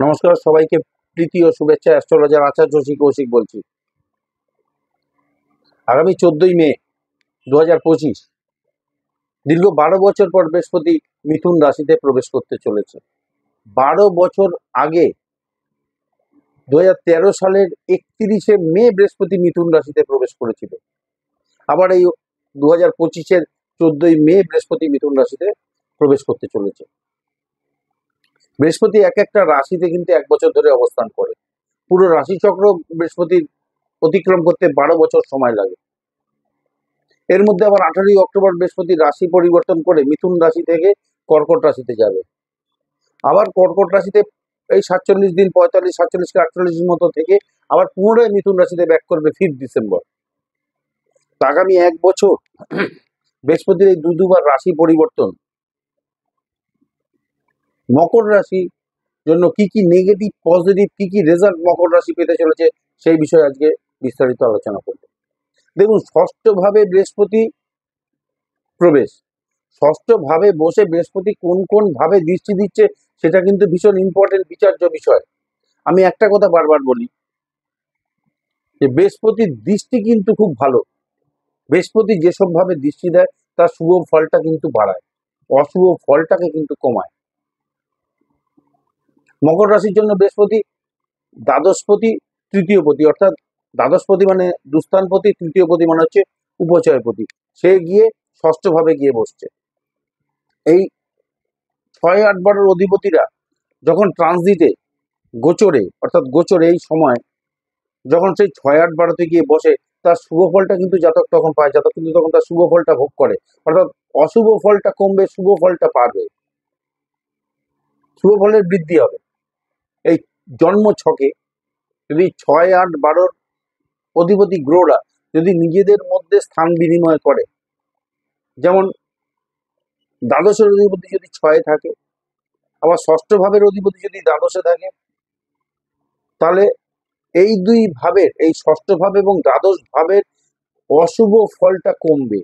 নমস্কার সবাইকে, প্রীতি ও শুভেচ্ছা। অ্যাস্ট্রোলজার আচার্য শ্রী কৌশিক বলছি। আগামী 14ই মে 2025 দীর্ঘ 12 বছর পর বৃহস্পতি মিথুন রাশিতে প্রবেশ করতে চলেছে। 12 বছর আগে 2013 সালের 31শে মে বৃহস্পতি মিথুন রাশিতে প্রবেশ করেছিল। আবার এই 2025-এর 14ই মে বৃহস্পতি মিথুন রাশিতে প্রবেশ করতে চলেছে। বৃহস্পতি এক একটা রাশিতে কিন্তু 1 বছর ধরে অবস্থান করে। পুরো রাশিচক্র বৃহস্পতির অতিক্রম করতে 12 বছর সময় লাগে। এর মধ্যে আবার 18ই অক্টোবর বৃহস্পতি রাশি পরিবর্তন করে মিথুন রাশি থেকে কর্কট রাশিতে যাবে। আবার কর্কট রাশিতে এই 47 দিন, 45, 47 কি 48 দিন মতো থেকে আবার পুনরায় মিথুন রাশিতে ব্যাক করবে 5 ডিসেম্বর। তো আগামী 1 বছর বৃহস্পতির এই দুবার রাশি পরিবর্তন মকর রাশি জন্য কি কি নেগেটিভ পজিটিভ কি কি রেজাল্ট মকর রাশি পেতে চলেছে সেই বিষয়ে আজকে বিস্তারিত আলোচনা করব। দেখুন, ষষ্ঠভাবে বৃহস্পতি প্রবেশ, ষষ্ঠ ভাবে বসে বৃহস্পতি কোন কোন ভাবে দৃষ্টি দিচ্ছে সেটা কিন্তু ভীষণ ইম্পর্টেন্ট বিচার্য বিষয়। আমি একটা কথা বারবার বলি যে বৃহস্পতির দৃষ্টি কিন্তু খুব ভালো। বৃহস্পতি যেসব ভাবে দৃষ্টি দেয় তার শুভ ফলটা কিন্তু বাড়ায়, অশুভ ফলটাকে কিন্তু কমায়। মকর রাশির জন্য বৃহস্পতি দ্বাদশপতি, তৃতীয়পতি, অর্থাৎ দ্বাদশপতি মানে দুস্থানপতি, তৃতীয়পতি মানে হচ্ছে উপচয়পতি। সে গিয়ে ষষ্ঠভাবে গিয়ে বসছে। এই 6, 8, 12 অধিপতিরা যখন ট্রানজিটে গোচরে, অর্থাৎ গোচরে এই সময় যখন সেই 6, 8, 12-তে গিয়ে বসে তার শুভ ফলটা কিন্তু জাতক তখন পায়, জাতক কিন্তু তখন তার শুভ ফলটা ভোগ করে। অর্থাৎ অশুভ ফলটা কমবে, শুভ ফলটা পারবে, শুভ ফলের বৃদ্ধি হবে। এই জন্ম ছকে যদি 6, 8, 12 অধিপতি গ্রহরা যদি নিজেদের মধ্যে স্থান বিনিময় করে, যেমন দ্বাদশের অধিপতি যদি 6-এ থাকে, আবার ষষ্ঠ ভাবের অধিপতি যদি দ্বাদশে থাকে, তাহলে এই দুই ভাবের, এই ষষ্ঠ ভাব এবং দ্বাদশ ভাবের অশুভ ফলটা কমবে,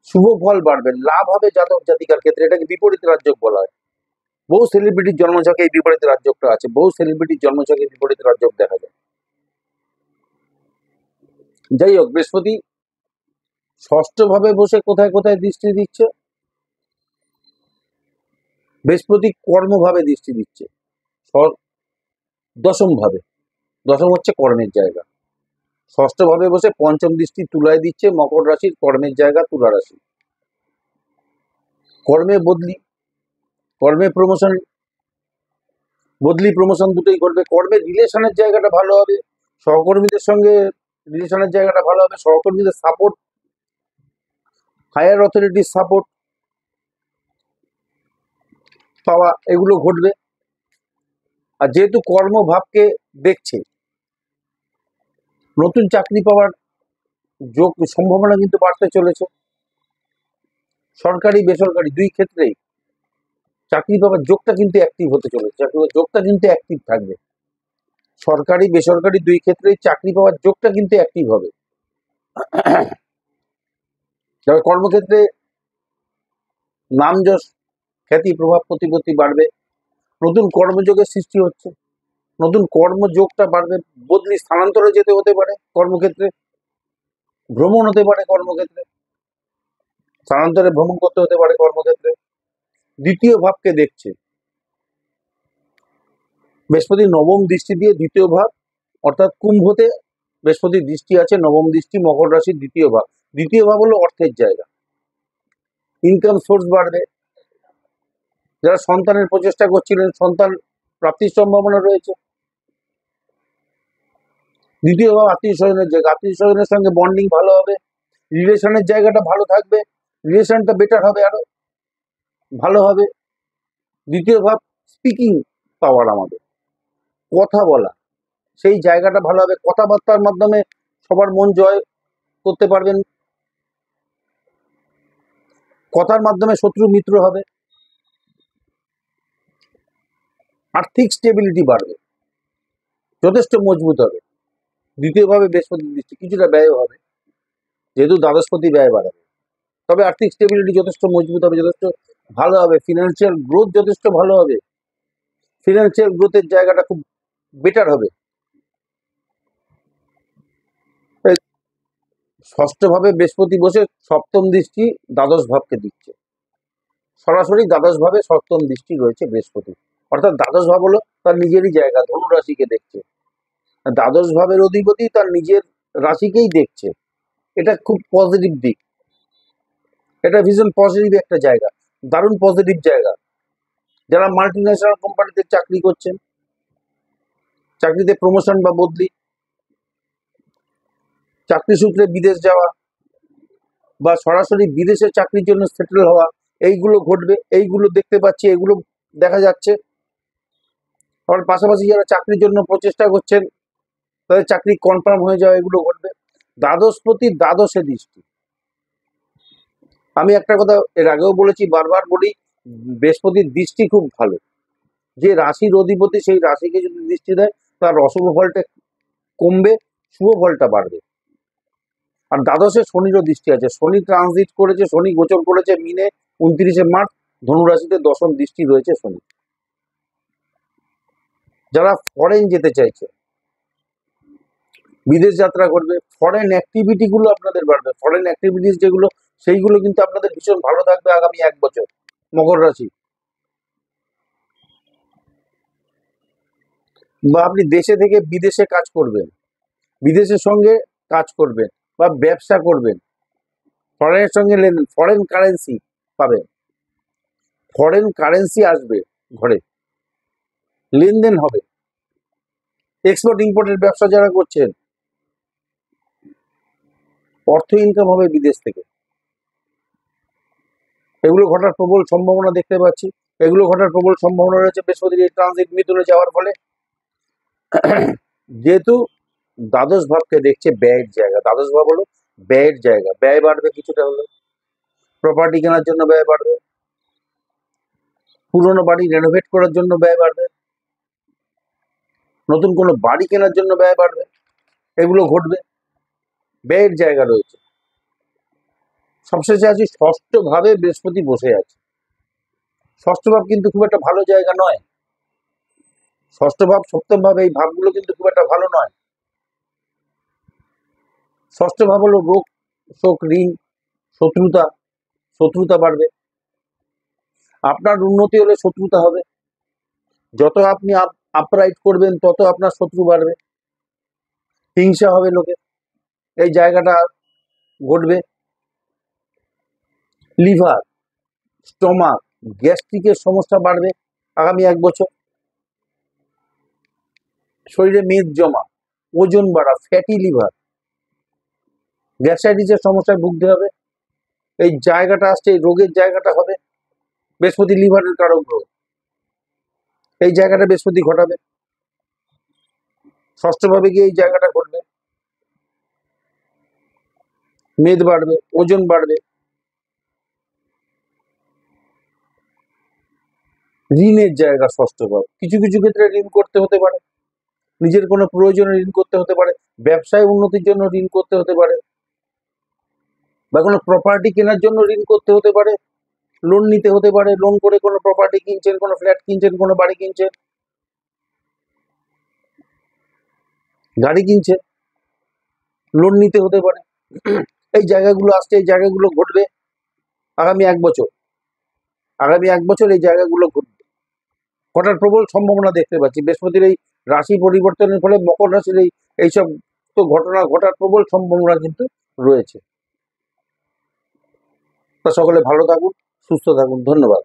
শুভ ফল বাড়বে, লাভ হবে জাতক জাতিকার ক্ষেত্রে। এটাকে বিপরীত রাজযোগ বলা হয়। বহু সেলিব্রিটির জন্মছকে এই বিপরীত রাজযোগটা আছে, বহু সেলিব্রিটির জন্মছকে বিপরীত রাজযোগ দেখা যায়। যাই হোক, বৃহস্পতি ষষ্ঠ ভাবে বসে কোথায় কোথায় দৃষ্টি দিচ্ছে? বৃহস্পতি কর্মভাবে দৃষ্টি দিচ্ছে, দশম ভাবে। দশম হচ্ছে কর্মের জায়গা। ষষ্ঠ ভাবে বসে পঞ্চম দৃষ্টি তুলায় দিচ্ছে মকর রাশির কর্মের জায়গা তুলা রাশি। কর্মে বদলি, কর্মে প্রমোশন, বদলি প্রমোশন দুটোই করবে। কর্মের রিলেশনের জায়গাটা ভালো হবে, সহকর্মীদের সঙ্গে রিলেশনের জায়গাটা ভালো হবে, সহকর্মীদের সাপোর্ট, হায়ার অথরিটির সাপোর্ট পাওয়া, এগুলো ঘটবে। আর যেহেতু কর্মভাবকে দেখছে, নতুন চাকরি পাওয়ার যোগ সম্ভাবনা কিন্তু বাড়তে চলেছে। সরকারি বেসরকারি দুই ক্ষেত্রেই চাকরি পাওয়ার যোগটা কিন্তু অ্যাক্টিভ হতে চলেছে, চাকরি পাওয়ার যোগটা কিন্তু অ্যাক্টিভ থাকবে। সরকারি বেসরকারি দুই ক্ষেত্রেই চাকরি পাওয়ার যোগটা কিন্তু অ্যাক্টিভ হবে। তবে কর্মক্ষেত্রে নাম যশ, খ্যাতি, প্রভাব প্রতিপত্তি বাড়বে। নতুন কর্মযোগের সৃষ্টি হচ্ছে, নতুন কর্মযোগটা বাড়বে। বদলি, স্থানান্তরে যেতে হতে পারে কর্মক্ষেত্রে, ভ্রমণ হতে পারে কর্মক্ষেত্রে, স্থানান্তরে ভ্রমণ করতে হতে পারে কর্মক্ষেত্রে। দ্বিতীয় ভাবকে দেখছে বৃহস্পতি, নবম দৃষ্টি দিয়ে দ্বিতীয় ভাব, অর্থাৎ কুম্ভতে বৃহস্পতির দৃষ্টি আছে, নবম দৃষ্টি মকর রাশির দ্বিতীয় ভাব। দ্বিতীয় ভাব হলো অর্থের জায়গা, ইনকাম সোর্স বাড়বে। যারা সন্তানের প্রচেষ্টা করছিলেন, সন্তান প্রাপ্তির সম্ভাবনা রয়েছে। দ্বিতীয় ভাব আত্মীয় স্বজনের জায়গা, আত্মীয় স্বজনের সঙ্গে বন্ডিং ভালো হবে, রিলেশনের জায়গাটা ভালো থাকবে, রিলেশনটা বেটার হবে, আরো ভালো হবে। দ্বিতীয় ভাব স্পিকিং পাওয়ার, আমাদের কথা বলা, সেই জায়গাটা ভালো হবে। কথাবার্তার মাধ্যমে সবার মন জয় করতে পারবেন, কথার মাধ্যমে শত্রু মিত্র হবে। আর্থিক স্টেবিলিটি বাড়বে, যথেষ্ট মজবুত হবে। দ্বিতীয়ভাবে বৃহস্পতির দৃষ্টি, কিছুটা ব্যয় হবে যেহেতু দ্বাদশপতি ব্যয় বাড়াবে, তবে আর্থিক স্টেবিলিটি যথেষ্ট মজবুত হবে, যথেষ্ট ভালো হবে। ফিনান্সিয়াল গ্রোথ যথেষ্ট ভালো হবে, ফিনান্সিয়াল গ্রোথের জায়গাটা খুব বেটার হবে। এই ষষ্ঠভাবে বৃহস্পতি বসে সপ্তম দৃষ্টি দ্বাদশ ভাবকে দিচ্ছে, সরাসরি দ্বাদশ ভাবে সপ্তম দৃষ্টি রয়েছে বৃহস্পতি, অর্থাৎ দ্বাদশ ভাব হলো তার নিজেরই জায়গা, ধনু রাশিকে দেখছে। দ্বাদশ ভাবের অধিপতি তার নিজের রাশিকেই দেখছে, এটা খুব পজিটিভ দিক, এটা ভীষণ পজিটিভ একটা জায়গা, দারুণ পজিটিভ জায়গা। যারা মাল্টি ন্যাশনাল কোম্পানিতে চাকরি করছেন, চাকরিতে প্রমোশন বা বদলি, চাকরি সূত্রে বিদেশ যাওয়া বা সরাসরি বিদেশে চাকরির জন্য সেটেল হওয়া, এইগুলো ঘটবে, এইগুলো দেখতে পাচ্ছি, এগুলো দেখা যাচ্ছে। আবার পাশাপাশি যারা চাকরির জন্য প্রচেষ্টা করছেন তাদের চাকরি কনফার্ম হয়ে যাওয়া, এগুলো ঘটবে। দ্বাদশপতি দ্বাদশে দৃষ্টি, আমি একটা কথা এর আগেও বলেছি, বারবার বলি, বৃহস্পতির দৃষ্টি খুব ভালো। যে রাশির অধিপতি সেই রাশিকে যদি দৃষ্টি দেয়, তার অশুভ ফলটা কমবে, শুভ ফলটা বাড়বে। আর দ্বাদশে শনিরও দৃষ্টি আছে, শনি ট্রানজিট করেছে, শনি গোচর করেছে মিনে 29শে মার্চ, ধনুরাশিতে দশম দৃষ্টি রয়েছে শনি। যারা ফরেন যেতে চাইছে, বিদেশ যাত্রা করবে, ফরেন অ্যাক্টিভিটি গুলো আপনাদের বাড়বে, ফরেন অ্যাক্টিভিটিস যেগুলো সেইগুলো কিন্তু আপনাদের ভীষণ ভালো থাকবে আগামী 1 বছর। মকর রাশি, বা আপনি দেশে থেকে বিদেশে কাজ করবেন, বিদেশের সঙ্গে কাজ করবেন বা ব্যবসা করবেন, ফরেনের সঙ্গে লেনদেন, ফরেন কারেন্সি পাবেন, ফরেন কারেন্সি আসবে ঘরে, লেনদেন হবে। এক্সপোর্ট ইম্পোর্টের ব্যবসা যারা করছেন, অর্থ ইনকাম হবে বিদেশ থেকে, এগুলো ঘটার প্রবল সম্ভাবনা দেখতে পাচ্ছি। এগুলো ঘটার প্রবল সম্ভাবনা রয়েছে বৃহস্পতির এই ট্রানজিট মিথুনে যাওয়ার ফলে। যেহেতু দ্বাদশ ভাবকে দেখছে ব্যয়ের জায়গা, দ্বাদশ ভাব হলো ব্যয়ের জায়গা, ব্যয় বাড়বে কিছুটা হলো, প্রপার্টি কেনার জন্য ব্যয় বাড়বে, পুরনো বাড়ি রেনোভেট করার জন্য ব্যয় বাড়বে, নতুন কোনো বাড়ি কেনার জন্য ব্যয় বাড়বে, এগুলো ঘটবে, ব্যয়ের জায়গা রয়েছে। সবশেষে আছি ষষ্ঠ ভাবে বৃহস্পতি বসে আছে। ষষ্ঠ ভাব কিন্তু খুব একটা ভালো জায়গা নয়, ষষ্ঠ ভাব সপ্তম ভাব এই ভাবগুলো কিন্তু খুব একটা ভালো নয়। ষষ্ঠ ভাব হলো রোগ, শোক, ঋণ, শত্রুতা, শত্রুতা বাড়বে। আপনার উন্নতি হলে শত্রুতা হবে, যত আপনি আপরাইট করবেন তত আপনার শত্রু বাড়বে, হিংসা হবে লোকের, এই জায়গাটা ঘটবে। লিভার, স্টমাক, গ্যাস্ট্রিকের সমস্যা বাড়বে আগামী 1 বছর। শরীরে মেদ জমা, ওজন বাড়া, ফ্যাটি লিভার, গ্যাস্ট্রাইটিসের সমস্যায় ভুগতে হবে, এই জায়গাটা আসছে, এই রোগের জায়গাটা হবে। বৃহস্পতি লিভারের কারক রোগ, এই জায়গাটা বৃহস্পতি ঘটাবে, ষষ্ঠভাবে গিয়ে এই জায়গাটা ঘটবে, মেদ বাড়বে, ওজন বাড়বে, ঋণের জায়গা ষষ্ঠ ভাব, কিছু কিছু ক্ষেত্রে ঋণ করতে হতে পারে, নিজের কোনো প্রয়োজনে ঋণ করতে হতে পারে, ব্যবসায় উন্নতির জন্য ঋণ করতে হতে পারে, বা কোনো প্রপার্টি কেনার জন্য ঋণ করতে হতে পারে, লোন নিতে হতে পারে, লোন করে কোনো প্রপার্টি কিনছেন, কোনো ফ্ল্যাট কিনছেন, কোনো বাড়ি কিনছেন, গাড়ি কিনছেন, লোন নিতে হতে পারে। এই জায়গাগুলো আসছে, এই জায়গাগুলো ঘটবে আগামী 1 বছর, আগামী 1 বছর এই জায়গাগুলো ঘটবে, ঘটার প্রবল সম্ভাবনা দেখতে পাচ্ছি। বৃহস্পতির এই রাশি পরিবর্তনের ফলে মকর রাশির এইসব তো ঘটনা ঘটার প্রবল সম্ভাবনা কিন্তু রয়েছে। তা সকলে ভালো থাকুন, সুস্থ থাকুন, ধন্যবাদ।